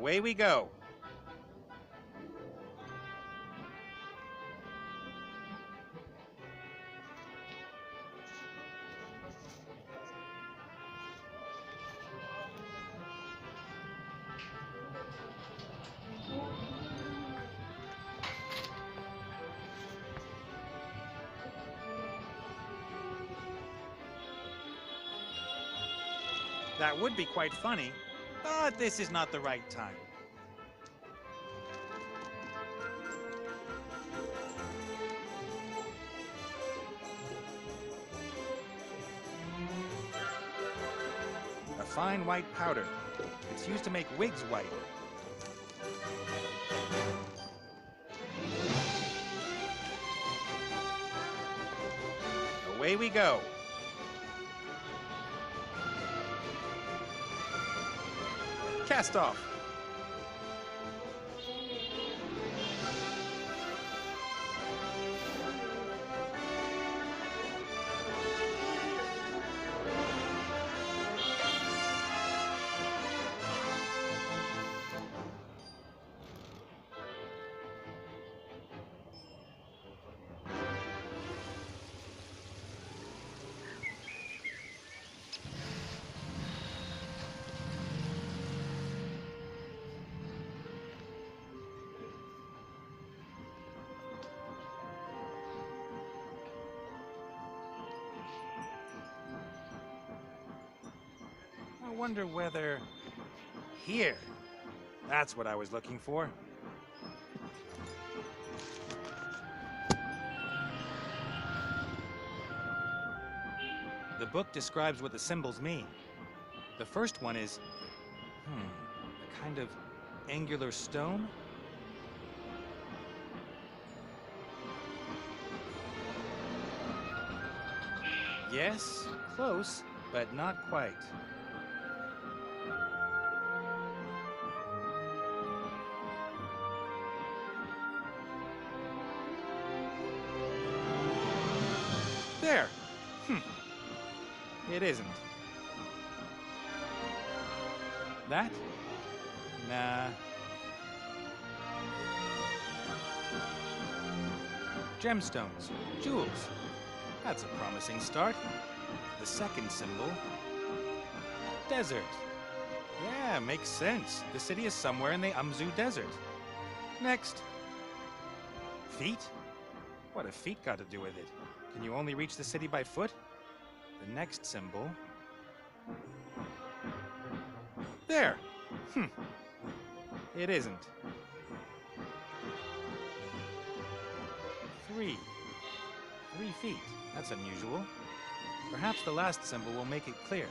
Away we go. That would be quite funny, but this is not the right time. A fine white powder. It's used to make wigs white. Away we go. Cast off. I wonder whether... Here. That's what I was looking for. The book describes what the symbols mean. The first one is... a kind of angular stone? Yes, close, but not quite. There! It isn't. That? Nah. Gemstones. Jewels. That's a promising start. The second symbol. Desert. Yeah, makes sense. The city is somewhere in the Umzu Desert. Next. Feet? What have feet got to do with it? Can you only reach the city by foot? The next symbol... There! It isn't. 3. 3 feet. That's unusual. Perhaps the last symbol will make it clear.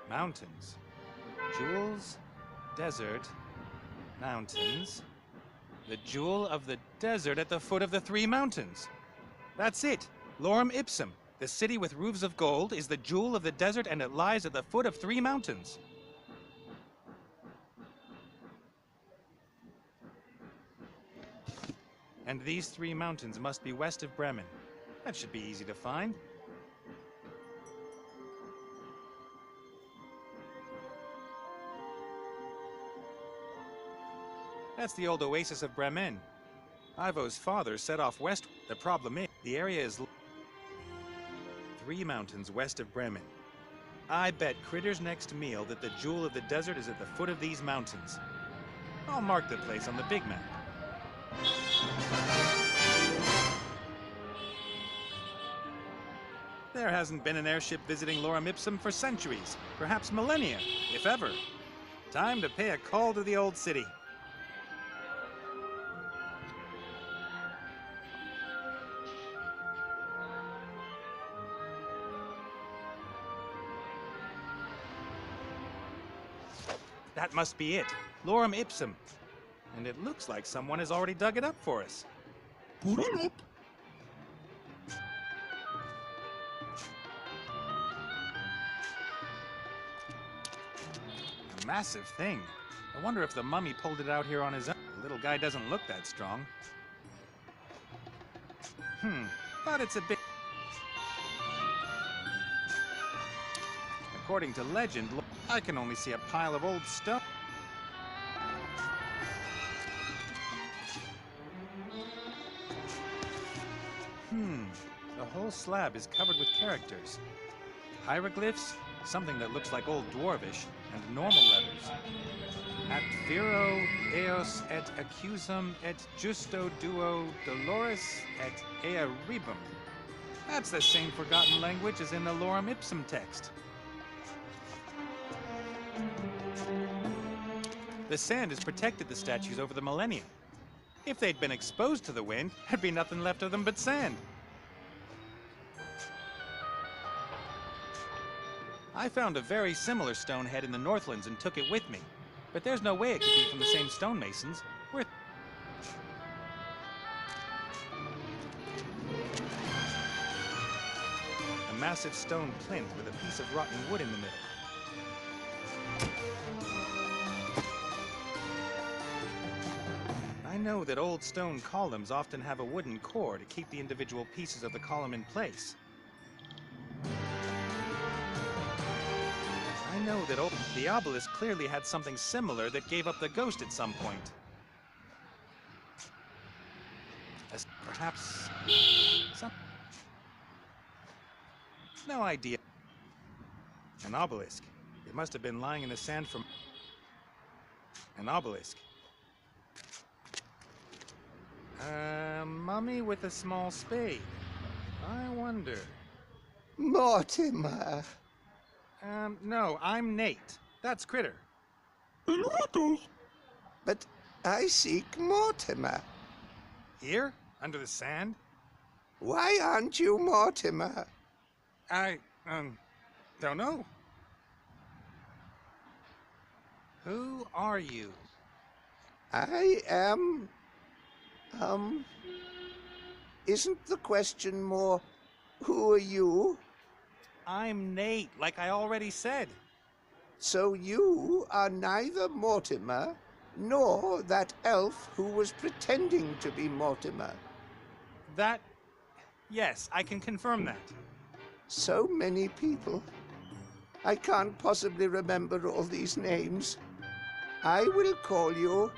Mountains. Jewels. Desert. Mountains. The jewel of the desert at the foot of the 3 mountains. That's it. Lorem ipsum. The city with roofs of gold is the jewel of the desert, and it lies at the foot of 3 mountains. And these 3 mountains must be west of Bremen. That should be easy to find. That's the old oasis of Bremen. Ivo's father set off west. The problem is, the area is 3 mountains west of Bremen. I bet Critter's next meal that the jewel of the desert is at the foot of these mountains. I'll mark the place on the big map. There hasn't been an airship visiting Lorem Ipsum for centuries, perhaps millennia, if ever. Time to pay a call to the old city. That must be it. Lorem Ipsum. And it looks like someone has already dug it up for us. Put it up. A massive thing. I wonder if the mummy pulled it out here on his own. The little guy doesn't look that strong. But it's a bit... According to legend, I can only see a pile of old stone. The whole slab is covered with characters. Hieroglyphs, something that looks like Old Dwarvish, and normal letters. At viro eos et accusum et justo duo dolores et ea rebum. That's the same forgotten language as in the Lorem Ipsum text. The sand has protected the statues over the millennia. If they'd been exposed to the wind, there'd be nothing left of them but sand. I found a very similar stone head in the Northlands and took it with me. But there's no way it could be from the same stonemasons. A massive stone plinth with a piece of rotten wood in the middle. I know that old stone columns often have a wooden core to keep the individual pieces of the column in place. I know that the obelisk clearly had something similar that gave up the ghost at some point. Perhaps some... No idea. An obelisk. It must have been lying in the sand from... An obelisk. A mummy with a small spade. I wonder... Mortimer. No, I'm Nate. That's Critter. But I seek Mortimer. Here? Under the sand? Why aren't you Mortimer? I, don't know. Who are you? I am... Isn't the question more, who are you? I'm Nate, like I already said. So you are neither Mortimer, nor that elf who was pretending to be Mortimer. That... Yes, I can confirm that. So many people. I can't possibly remember all these names. I will call you...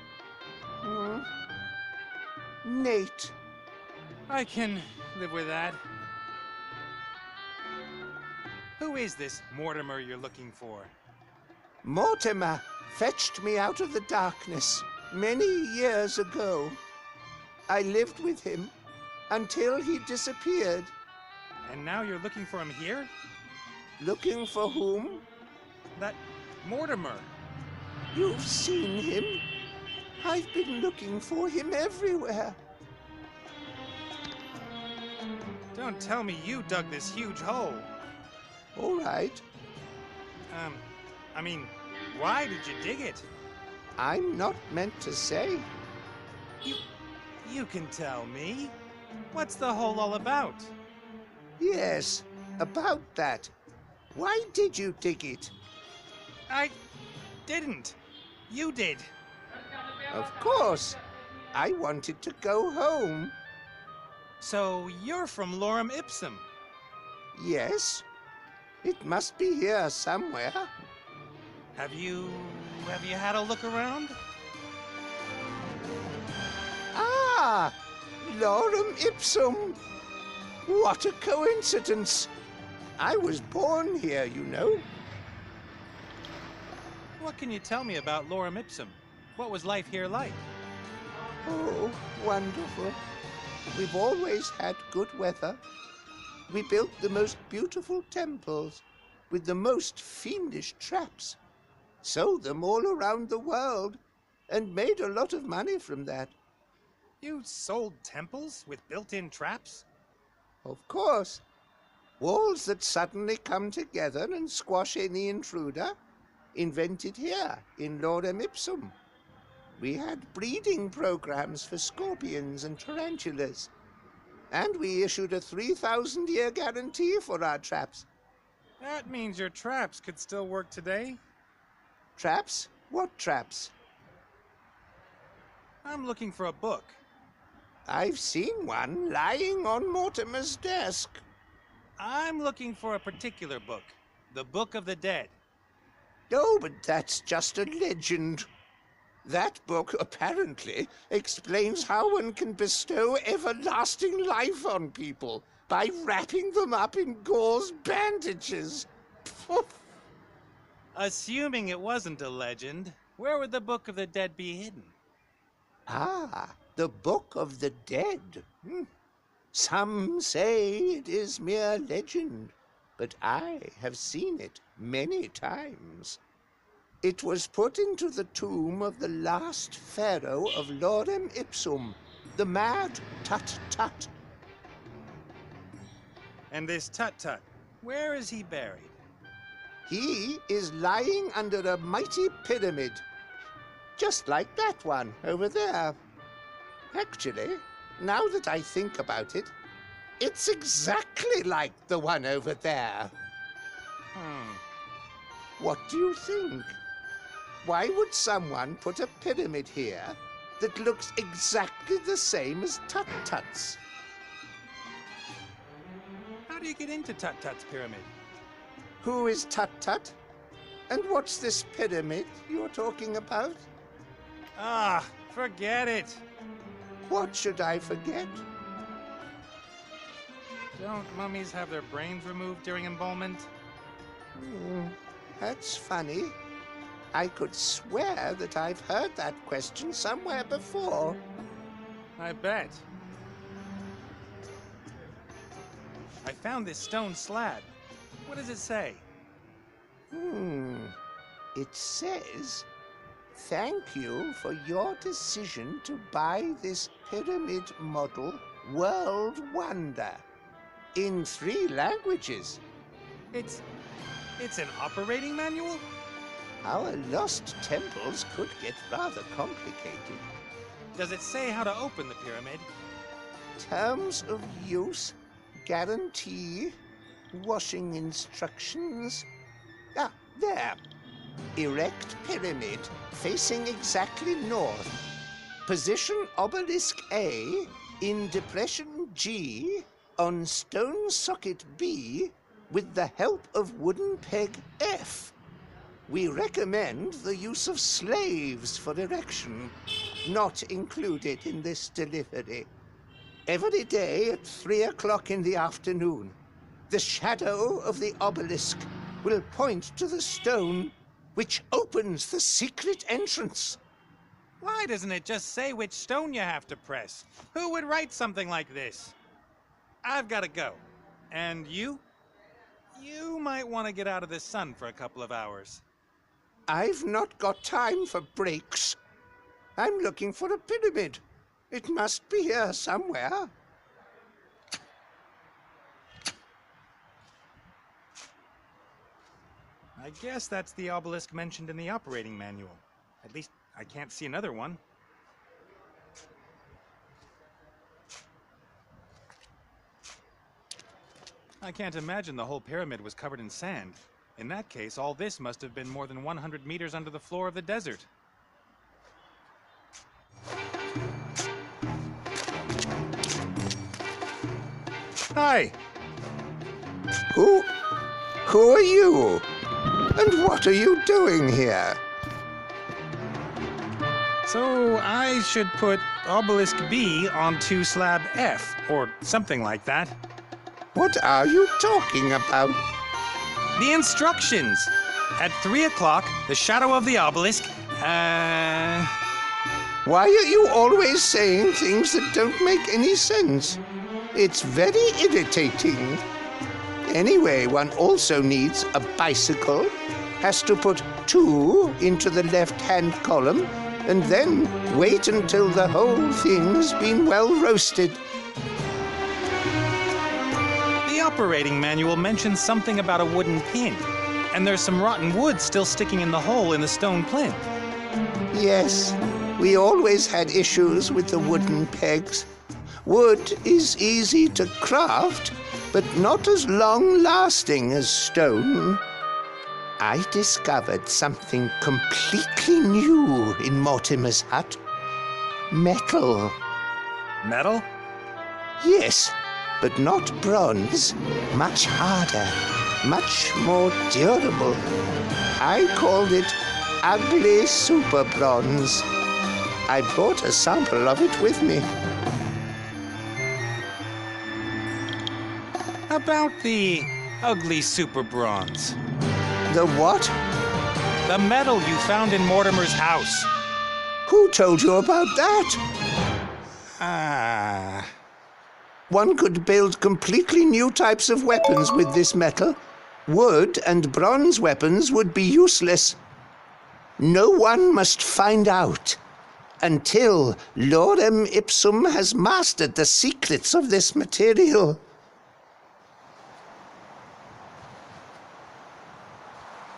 Nate. I can live with that. Who is this Mortimer you're looking for? Mortimer fetched me out of the darkness many years ago. I lived with him until he disappeared. And now you're looking for him here? Looking for whom? That Mortimer. You've seen him. I've been looking for him everywhere. Don't tell me you dug this huge hole. All right. I mean, why did you dig it? I'm not meant to say. You can tell me. What's the hole all about? Yes, about that. Why did you dig it? I didn't. You did. Of course. I wanted to go home. So you're from Lorem Ipsum? Yes. It must be here somewhere. Have you had a look around? Ah! Lorem Ipsum! What a coincidence! I was born here, you know. What can you tell me about Lorem Ipsum? What was life here like? Oh, wonderful. We've always had good weather. We built the most beautiful temples with the most fiendish traps, sold them all around the world, and made a lot of money from that. You sold temples with built-in traps? Of course. Walls that suddenly come together and squash any intruder, invented here in Lorem Ipsum. We had breeding programs for scorpions and tarantulas. And we issued a 3,000-year guarantee for our traps. That means your traps could still work today? Traps? What traps? I'm looking for a book. I've seen one lying on Mortimer's desk. I'm looking for a particular book. The Book of the Dead. Oh, but that's just a legend. That book apparently explains how one can bestow everlasting life on people by wrapping them up in gauze bandages. Assuming it wasn't a legend, where would the Book of the Dead be hidden? Ah, the Book of the Dead. Some say it is mere legend, but I have seen it many times. It was put into the tomb of the last pharaoh of Lorem Ipsum, the mad Tut-Tut. And this Tut-Tut, where is he buried? He is lying under a mighty pyramid, just like that one over there. Actually, now that I think about it, it's exactly like the one over there. What do you think? Why would someone put a pyramid here that looks exactly the same as Tut-Tut's? How do you get into Tut-Tut's pyramid? Who is Tut-Tut? And what's this pyramid you're talking about? Ah, forget it. What should I forget? Don't mummies have their brains removed during embalmment? That's funny. I could swear that I've heard that question somewhere before. I bet. I found this stone slab. What does it say? It says, "Thank you for your decision to buy this pyramid model World Wonder." In 3 languages. It's an operating manual? Our lost temples could get rather complicated. Does it say how to open the pyramid? Terms of use, guarantee, washing instructions. Ah, there. Erect pyramid facing exactly north. Position obelisk A in depression G on stone socket B with the help of wooden peg F. We recommend the use of slaves for erection, not included in this delivery. Every day at 3 o'clock in the afternoon, the shadow of the obelisk will point to the stone which opens the secret entrance. Why doesn't it just say which stone you have to press? Who would write something like this? I've got to go. And you? You might want to get out of this sun for a couple of hours. I've not got time for breaks. I'm looking for a pyramid. It must be here somewhere. I guess that's the obelisk mentioned in the operating manual. At least I can't see another one. I can't imagine the whole pyramid was covered in sand. In that case, all this must have been more than 100 meters under the floor of the desert. Hi! Who are you? And what are you doing here? So I should put obelisk B onto slab F, or something like that. What are you talking about? The instructions! At 3 o'clock, the shadow of the obelisk, Why are you always saying things that don't make any sense? It's very irritating. Anyway, one also needs a bicycle, has to put 2 into the left-hand column, and then wait until the whole thing's been well roasted. The operating manual mentions something about a wooden pin, and there's some rotten wood still sticking in the hole in the stone plinth. Yes, we always had issues with the wooden pegs. Wood is easy to craft, but not as long-lasting as stone. I discovered something completely new in Mortimer's hut. Metal. Metal? Yes, but not bronze. Much harder, much more durable. I called it ugly super bronze. I brought a sample of it with me. About the ugly super bronze. The what? The metal you found in Mortimer's house. Who told you about that? Ah. One could build completely new types of weapons with this metal. Wood and bronze weapons would be useless. No one must find out until Lorem Ipsum has mastered the secrets of this material.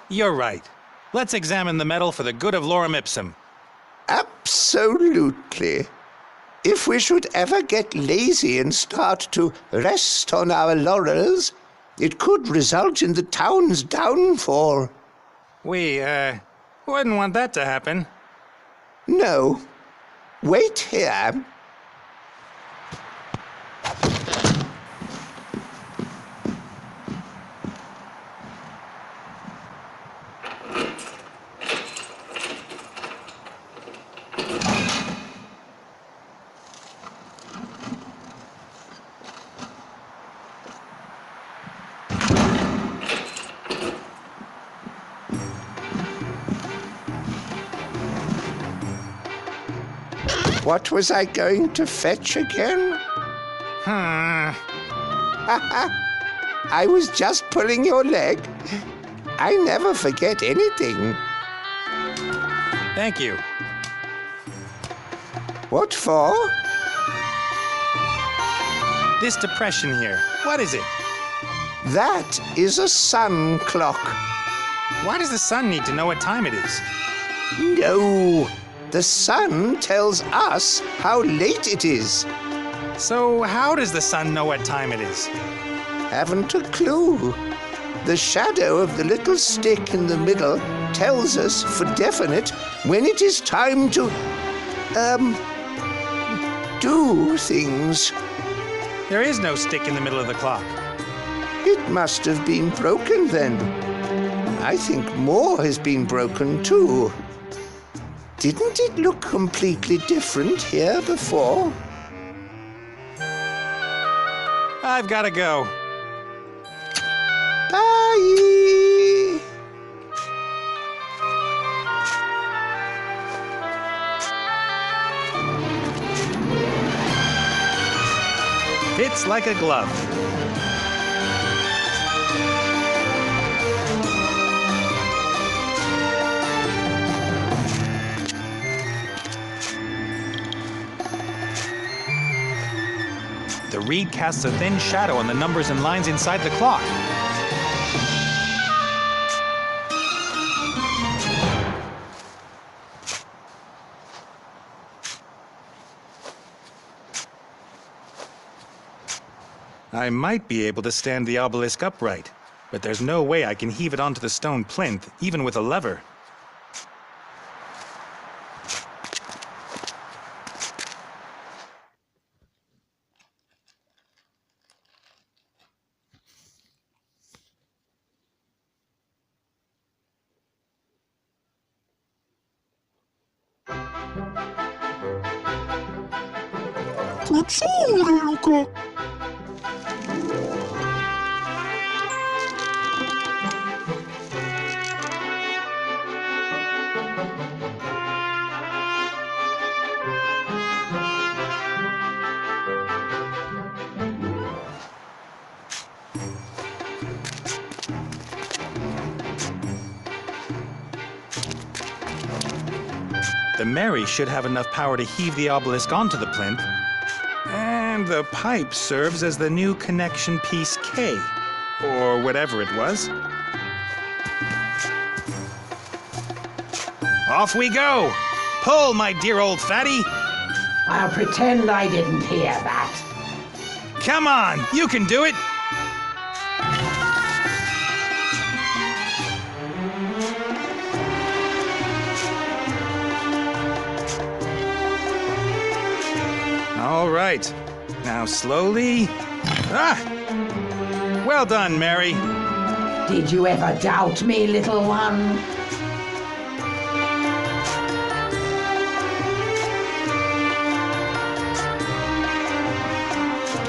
You're right. Let's examine the metal for the good of Lorem Ipsum. Absolutely. If we should ever get lazy and start to rest on our laurels, it could result in the town's downfall. We, wouldn't want that to happen. No. Wait here. What was I going to fetch again? I was just pulling your leg. I never forget anything. Thank you. What for? This depression here, what is it? That is a sun clock. Why does the sun need to know what time it is? No. The sun tells us how late it is. So how does the sun know what time it is? Haven't a clue. The shadow of the little stick in the middle tells us for definite when it is time to, do things. There is no stick in the middle of the clock. It must have been broken then. I think more has been broken too. Didn't it look completely different here before? I've got to go. Bye! Fits like a glove. The reed casts a thin shadow on the numbers and lines inside the clock. I might be able to stand the obelisk upright, but there's no way I can heave it onto the stone plinth, even with a lever. The Mary should have enough power to heave the obelisk onto the plinth. And the pipe serves as the new connection piece K, or whatever it was. Off we go! Pull, my dear old fatty! I'll pretend I didn't hear that. Come on, you can do it! All right, now slowly Ah! Well done, Mary. Did you ever doubt me, little one?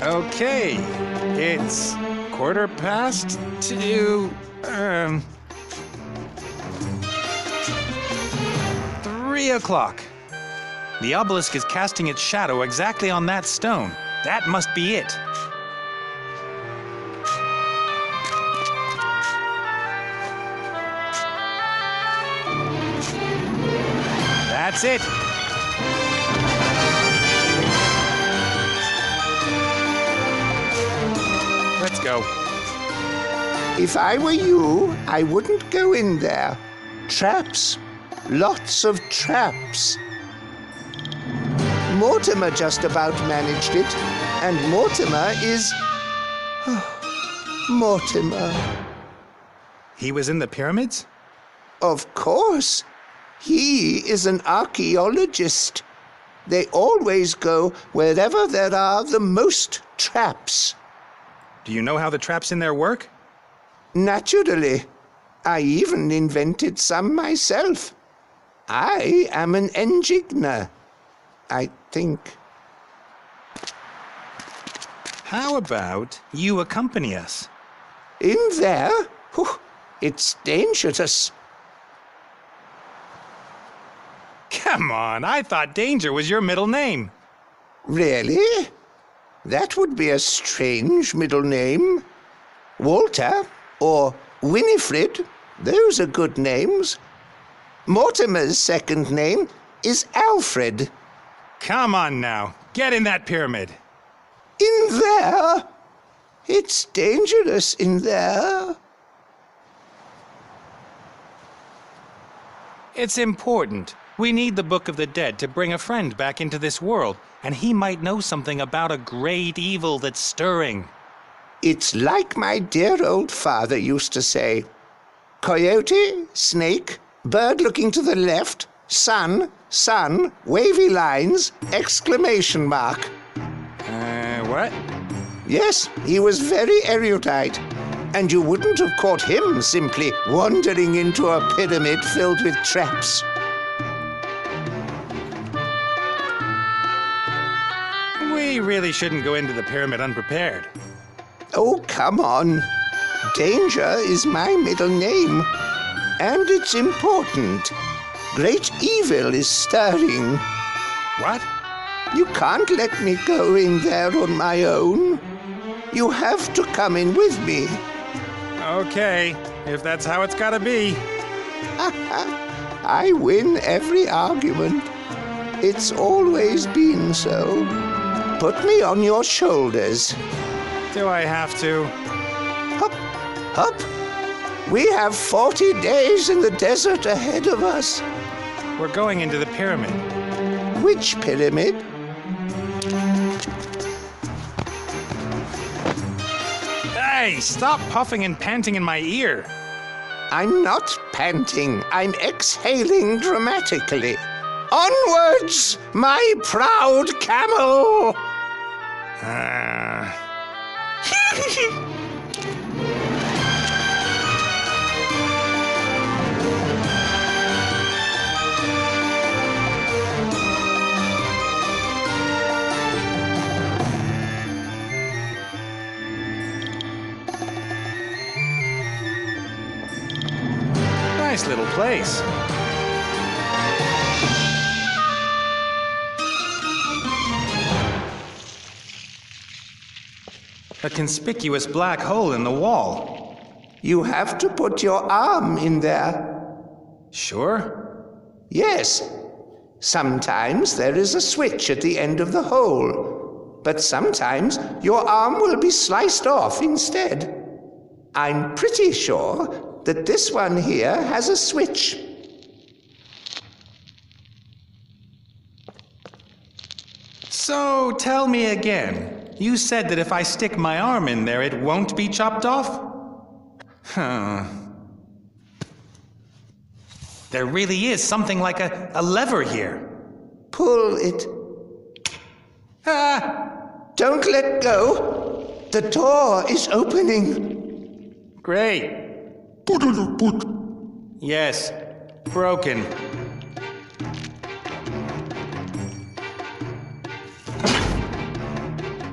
Okay, it's 2:15. 3 o'clock. The obelisk is casting its shadow exactly on that stone. That must be it. That's it. Let's go. If I were you, I wouldn't go in there. Traps. Lots of traps. Mortimer just about managed it, and Mortimer is... Mortimer. He was in the pyramids? Of course. He is an archaeologist. They always go wherever there are the most traps. Do you know how the traps in there work? Naturally. I even invented some myself. I am an enigma, I think. How about you accompany us? In there? Whew, it's dangerous. Come on, I thought Danger was your middle name. Really? That would be a strange middle name. Walter or Winifred, those are good names. Mortimer's second name is Alfred. Come on now, get in that pyramid. In there? It's dangerous in there. It's important. We need the Book of the Dead to bring a friend back into this world, and he might know something about a great evil that's stirring. It's like my dear old father used to say. Coyote, snake, bird looking to the left, sun, wavy lines, exclamation mark. What? Yes, he was very erudite. And you wouldn't have caught him simply wandering into a pyramid filled with traps. We really shouldn't go into the pyramid unprepared. Oh, come on. Danger is my middle name. And it's important. Great evil is stirring. What? You can't let me go in there on my own. You have to come in with me. Okay, if that's how it's gotta be. I win every argument. It's always been so. Put me on your shoulders. Do I have to? Hop, hop. We have 40 days in the desert ahead of us. We're going into the pyramid. Which pyramid? Hey, stop puffing and panting in my ear. I'm not panting. I'm exhaling dramatically. Onwards, my proud camel! Nice little place. A conspicuous black hole in the wall. You have to put your arm in there. Sure? Yes. Sometimes there is a switch at the end of the hole, but sometimes your arm will be sliced off instead. I'm pretty sure that this one here has a switch. So, tell me again. You said that if I stick my arm in there, it won't be chopped off? Huh. There really is something like a lever here. Pull it. Ah! Don't let go. The door is opening. Great. Yes, broken.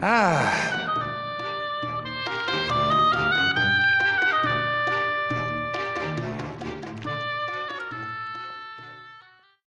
Ah,